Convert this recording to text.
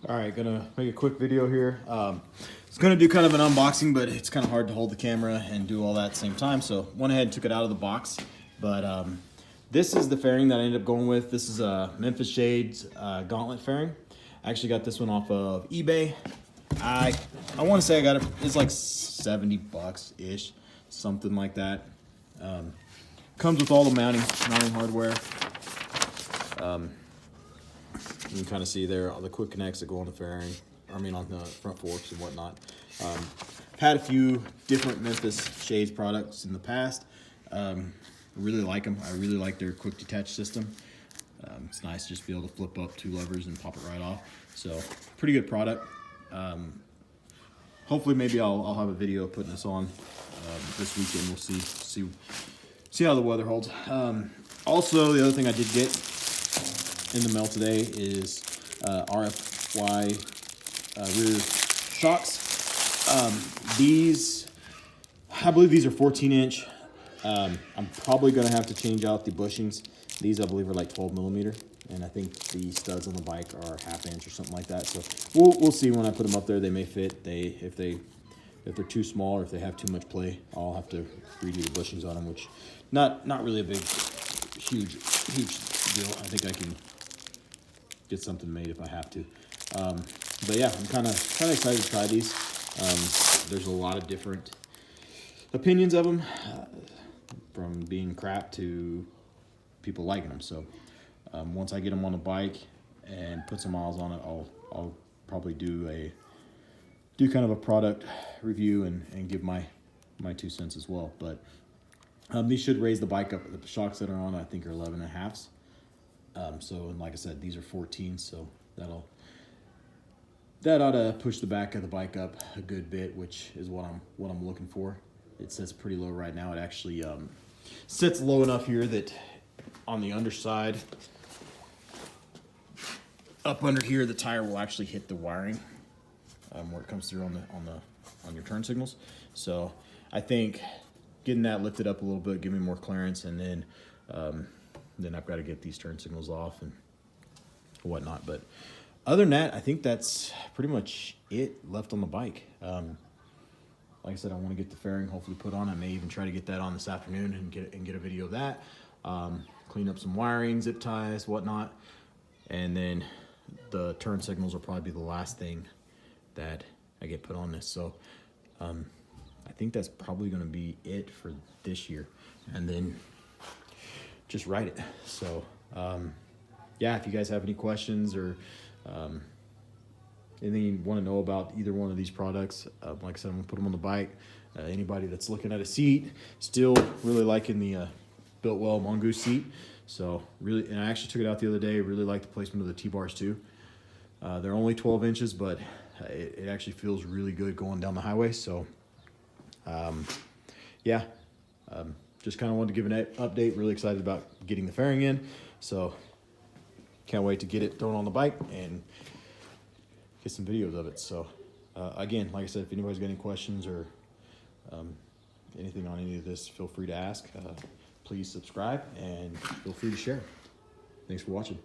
All right, gonna make a quick video here. It's gonna do kind of an unboxing, but it's kind of hard to hold the camera and do all that at the same time. So went ahead and took it out of the box. But this is the fairing that I ended up going with. This is a Memphis Shades Gauntlet fairing. I actually got this one off of eBay. I want to say I got it. It's like 70 bucks ish, something like that. Comes with all the mounting hardware. You can kind of see there all the quick connects that go on the fairing. I mean, on the front forks and whatnot. Had a few different Memphis Shades products in the past. Really like them. I really like their quick detach system. It's nice just to be able to flip up 2 levers and pop it right off. So pretty good product. Hopefully, maybe I'll have a video putting this on this weekend. We'll see how the weather holds. Also, the other thing I did get in the mail today is RFY rear shocks. These, I believe these are 14-inch. I'm probably going to have to change out the bushings. These, I believe, are like 12 millimeter, and I think the studs on the bike are 1/2 inch or something like that. So we'll see when I put them up there. They may fit. If they're too small or if they have too much play, I'll have to redo the bushings on them, which not really a big, huge deal. I think I can get something made if I have to. But yeah, I'm kind of excited to try these. There's a lot of different opinions of them, from being crap to people liking them. So once I get them on the bike and put some miles on it, I'll probably do kind of a product review and give my 2 cents as well. But these should raise the bike up. The shocks that are on, I think, are 11.5s. So, and like I said, these are 14, so that ought to push the back of the bike up a good bit, which is what I'm looking for. It sits pretty low right now. It actually sits low enough here that on the underside, up under here, the tire will actually hit the wiring where it comes through on your turn signals. So I think getting that lifted up a little bit, give me more clearance, and then I've got to get these turn signals off and whatnot. But other than that, I think that's pretty much it left on the bike. Like I said, I want to get the fairing hopefully put on. I may even try to get that on this afternoon and get a video of that. Clean up some wiring, zip ties, whatnot. And then the turn signals will probably be the last thing that I get put on this. So I think that's probably going to be it for this year. And then just write it. So yeah, if you guys have any questions or anything you want to know about either one of these products, like I said, I'm gonna put them on the bike. Anybody that's looking at a seat, still really liking the Biltwell Mongoose seat. So really, and I actually took it out the other day. Really like the placement of the T-bars too. They're only 12 inches, but it actually feels really good going down the highway. So yeah, just kind of wanted to give an update. Really excited about getting the fairing in. So can't wait to get it thrown on the bike and get some videos of it. So again, like I said, if anybody's got any questions or anything on any of this, feel free to ask. Please subscribe and feel free to share. Thanks for watching.